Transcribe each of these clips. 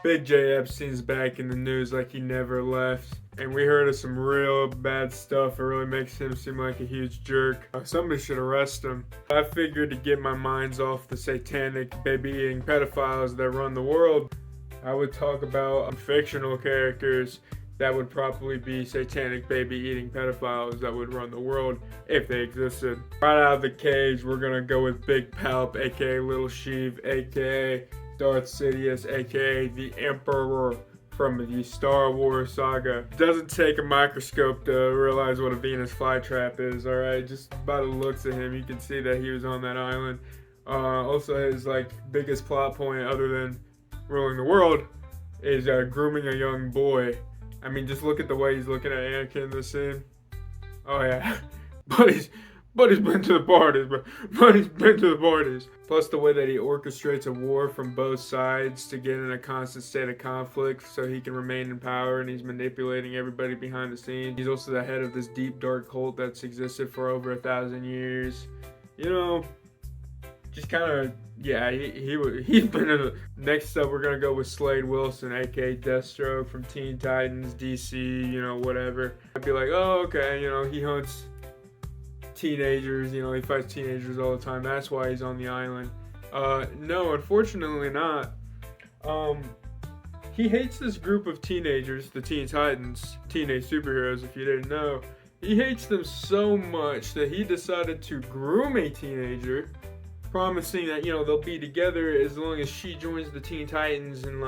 Big J Epstein's back in the news like he never left. And we heard of some real bad stuff. It really makes him seem like a huge jerk. Somebody should arrest him. I figured to get my minds off the satanic baby-eating pedophiles that run the world, I would talk about fictional characters that would probably be satanic baby-eating pedophiles that would run the world if they existed. Right out of the cage, we're gonna go with Big Palp, aka Little Sheev, aka Darth Sidious, aka the Emperor from the Star Wars saga. It doesn't take a microscope to realize what a Venus flytrap is, alright? Just by the looks of him, you can see that he was on that island. Also, his biggest plot point, other than ruling the world, is grooming a young boy. I mean, just look at the way he's looking at Anakin in this scene. Oh yeah, Buddy's been to the parties, bro. Buddy's been to the parties. Plus the way that he orchestrates a war from both sides to get in a constant state of conflict so he can remain in power, and he's manipulating everybody behind the scenes. He's also the head of this deep, dark cult that's existed for over 1,000 years. You know, just kind of, yeah, he's been in a... Next up, we're going to go with Slade Wilson, aka Deathstroke from Teen Titans, DC, you know, whatever. I'd be like, oh, okay, you know, he hunts teenagers, you know, he fights teenagers all the time. That's why he's on the island. No, unfortunately not. He hates this group of teenagers, the Teen Titans, teenage superheroes, if you didn't know. He hates them so much that he decided to groom a teenager, promising that, you know, they'll be together as long as she joins the Teen Titans and,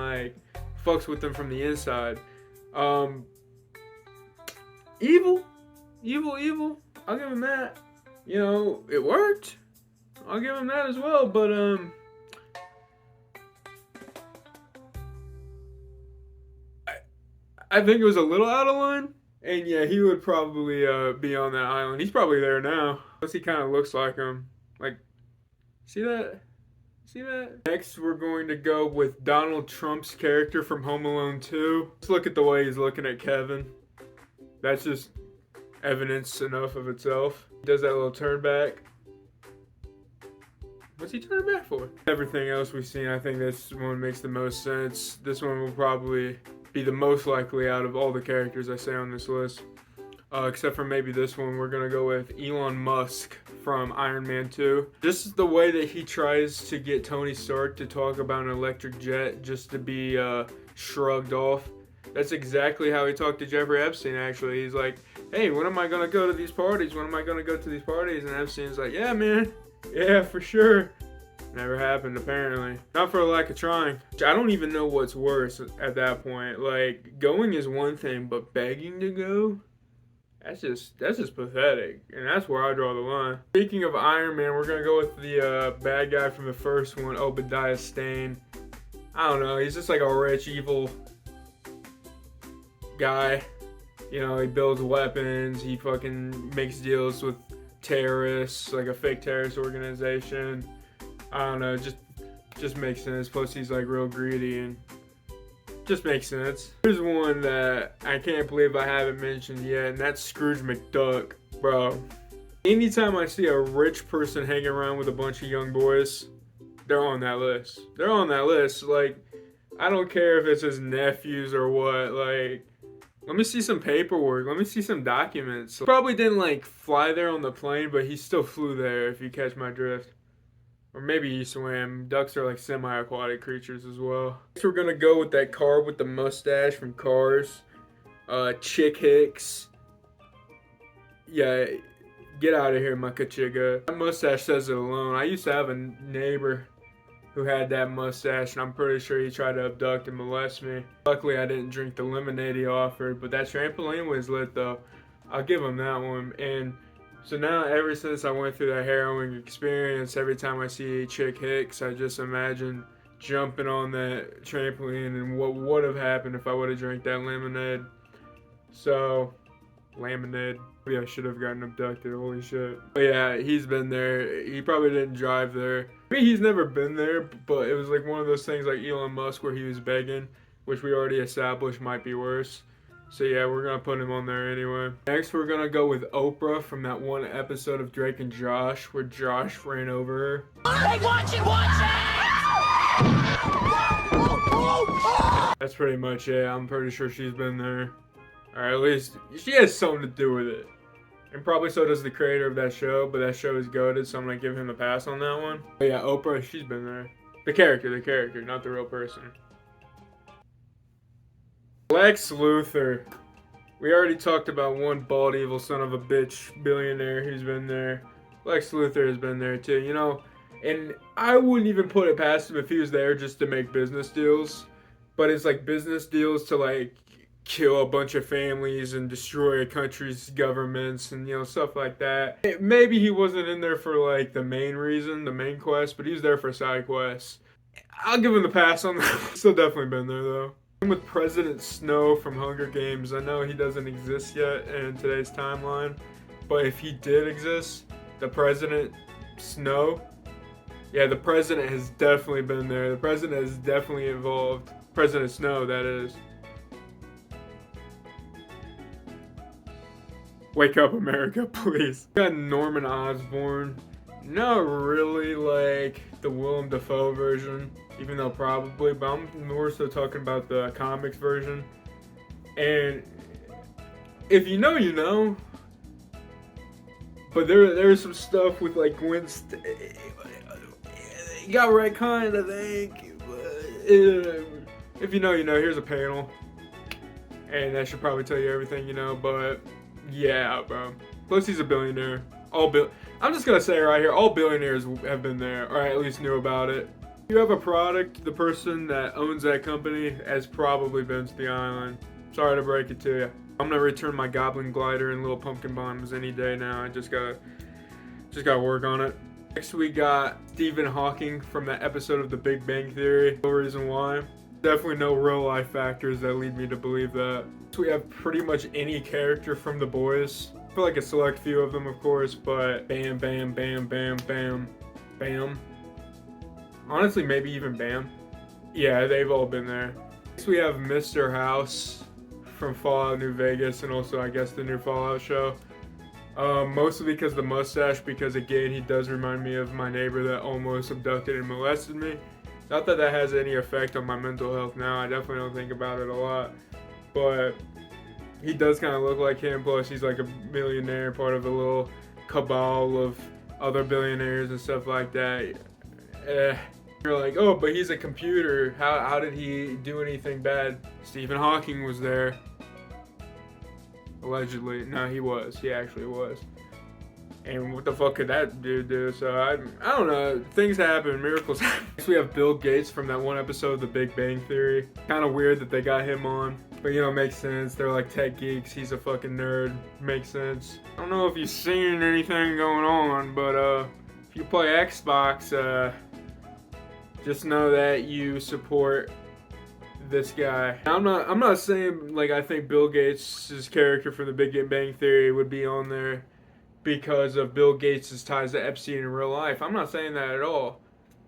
fucks with them from the inside. Evil. I'll give him that. You know, it worked. I'll give him that as well, but, I think it was a little out of line. And yeah, he would probably, be on that island. He's probably there now. Plus, he kind of looks like him. See that? See that? Next, we're going to go with Donald Trump's character from Home Alone 2. Let's look at the way he's looking at Kevin. That's just evidence enough of itself. He does that little turn back. What's he turning back for? Everything else we've seen, I think this one makes the most sense. This one will probably be the most likely out of all the characters I say on this list. Except for maybe this one, we're gonna go with Elon Musk from Iron Man 2. Just the way that he tries to get Tony Stark to talk about an electric jet just to be shrugged off. That's exactly how he talked to Jeffrey Epstein, actually. He's like, hey, when am I gonna go to these parties? When am I gonna go to these parties? And Epstein's like, yeah, man. Yeah, for sure. Never happened, apparently. Not for a lack of trying. I don't even know what's worse at that point. Going is one thing, but begging to go? That's just pathetic, and that's where I draw the line. Speaking of Iron Man, we're gonna go with the bad guy from the first one, Obadiah Stane. I don't know, he's just like a rich, evil guy. You know, he builds weapons, he fucking makes deals with terrorists, like a fake terrorist organization. I don't know, just makes sense. Plus, he's real greedy and just makes sense. Here's one that I can't believe I haven't mentioned yet, and that's Scrooge McDuck. Bro, anytime I see a rich person hanging around with a bunch of young boys, they're on that list. They're on that list. I don't care if it's his nephews or what. Let me see some paperwork. Let me see some documents. Probably didn't fly there on the plane, but he still flew there, if you catch my drift. Or maybe he swam. Ducks are semi-aquatic creatures as well. Next, we're gonna go with that carb with the mustache from Cars. Chick Hicks. Yeah, get out of here, my kachiga. That mustache says it alone. I used to have a neighbor who had that mustache, and I'm pretty sure he tried to abduct and molest me. Luckily, I didn't drink the lemonade he offered, but that trampoline was lit though. I'll give him that one. And so now, ever since I went through that harrowing experience, every time I see Chick Hicks, I just imagine jumping on that trampoline and what would have happened if I would have drank that lemonade. So, lemonade. Maybe I should have gotten abducted, holy shit. But yeah, he's been there. He probably didn't drive there. Maybe he's never been there, but it was one of those things like Elon Musk where he was begging, which we already established might be worse. So yeah, we're gonna put him on there anyway. Next, we're gonna go with Oprah from that one episode of Drake and Josh where Josh ran over her. Hey, watch it! That's pretty much it. I'm pretty sure she's been there. Or at least she has something to do with it. And probably so does the creator of that show, but that show is goated, so I'm gonna give him a pass on that one. But yeah, Oprah, she's been there. The character, not the real person. Lex Luthor. We already talked about one bald, evil son of a bitch billionaire who's been there. Lex Luthor has been there too, you know. And I wouldn't even put it past him if he was there just to make business deals. But it's like business deals to like kill a bunch of families and destroy a country's governments and, you know, stuff like that. Maybe he wasn't in there for like the main reason, the main quest, but he was there for side quests. I'll give him the pass on that. Still definitely been there though. With President Snow from Hunger Games, I know he doesn't exist yet in today's timeline, but if he did exist, the President Snow, yeah, the president has definitely been there. The president is definitely involved. President Snow, that is. Wake up, America, please. We got Norman Osborn. Not really like the Willem Dafoe version, even though probably, but I'm more so talking about the comics version. And if you know, you know. But there's some stuff with like Gwen. You got retconned, I think. But if you know, you know. Here's a panel, and that should probably tell you everything you know. But yeah, bro. Plus, he's a billionaire. I'm just gonna say right here, all billionaires have been there, or at least knew about it. If you have a product, the person that owns that company has probably been to the island. Sorry to break it to you. I'm gonna return my Goblin Glider and Little Pumpkin Bombs any day now. I just gotta work on it. Next we got Stephen Hawking from that episode of The Big Bang Theory. No reason why. Definitely no real life factors that lead me to believe that. So we have pretty much any character from The Boys. For like a select few of them, of course, but Bam, Bam, Bam, Bam, Bam, Bam. Honestly, maybe even Bam. Yeah, they've all been there. Next we have Mr. House from Fallout New Vegas, and also I guess the new Fallout show. Mostly because of the mustache, because again, he does remind me of my neighbor that almost abducted and molested me. Not that that has any effect on my mental health now, I definitely don't think about it a lot, but he does kind of look like him, plus he's like a millionaire, part of a little cabal of other billionaires and stuff like that. You're like, oh, but he's a computer, how did he do anything bad? Stephen Hawking was there. Allegedly. No, he actually was. And what the fuck could that dude do? So I don't know. Things happen, miracles happen. Next we have Bill Gates from that one episode of The Big Bang Theory. Kind of weird that they got him on, but you know, makes sense. They're like tech geeks. He's a fucking nerd. Makes sense. I don't know if you've seen anything going on, but if you play Xbox, just know that you support this guy. I'm not saying like I think Bill Gates' character from The Big Bang Theory would be on there because of Bill Gates' ties to Epstein in real life. I'm not saying that at all.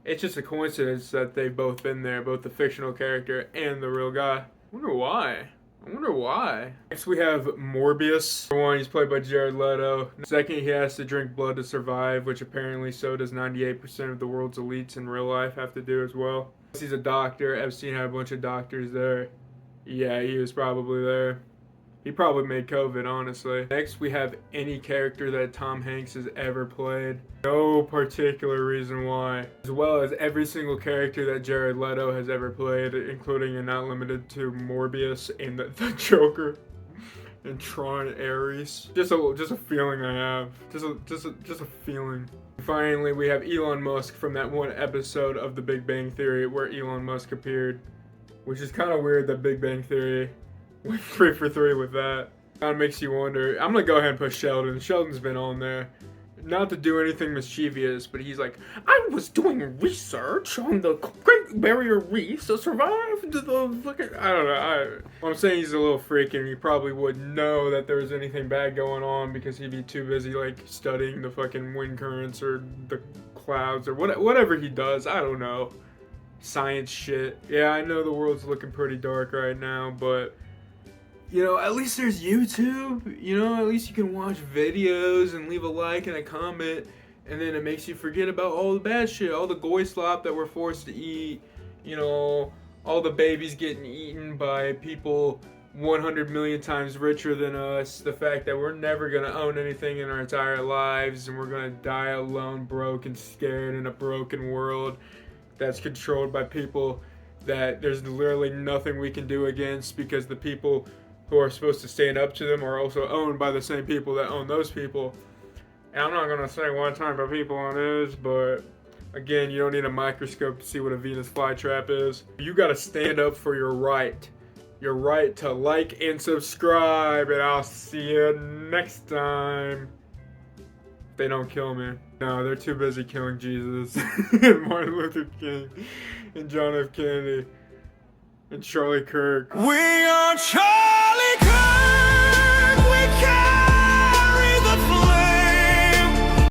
It's just a coincidence that they've both been there, both the fictional character and the real guy. I wonder why. Next we have Morbius. For one, he's played by Jared Leto. Second, he has to drink blood to survive, which apparently so does 98% of the world's elites in real life have to do as well. He's a doctor. Epstein had a bunch of doctors there. Yeah, he was probably there. He probably made COVID, honestly. Next, we have any character that Tom Hanks has ever played. No particular reason why. As well as every single character that Jared Leto has ever played, including and not limited to Morbius and the Joker and Tron Ares. Just a feeling I have. Just a feeling. Finally, we have Elon Musk from that one episode of The Big Bang Theory where Elon Musk appeared, which is kind of weird that Big Bang Theory went 3 for 3 with that. Kind of makes you wonder. I'm gonna go ahead and put Sheldon. Sheldon's been on there. Not to do anything mischievous, but he's like, I was doing research on the Great Barrier Reef to survive to the fucking... I don't know. I'm saying he's a little freak, and he probably wouldn't know that there was anything bad going on because he'd be too busy, like, studying the fucking wind currents or the clouds or whatever he does. I don't know. Science shit. Yeah, I know the world's looking pretty dark right now, but... you know, at least there's YouTube, you know, at least you can watch videos and leave a like and a comment, and then it makes you forget about all the bad shit, all the goy slop that we're forced to eat, you know, all the babies getting eaten by people 100 million times richer than us, the fact that we're never going to own anything in our entire lives and we're going to die alone, broke and scared in a broken world that's controlled by people that there's literally nothing we can do against, because the people who are supposed to stand up to them are also owned by the same people that own those people. And I'm not going to say what type of people it is, but again, you don't need a microscope to see what a Venus flytrap is. You got to stand up for your right. Your right to like and subscribe, and I'll see you next time. They don't kill me. No, they're too busy killing Jesus and Martin Luther King and John F. Kennedy and Charlie Kirk. We are Charlie!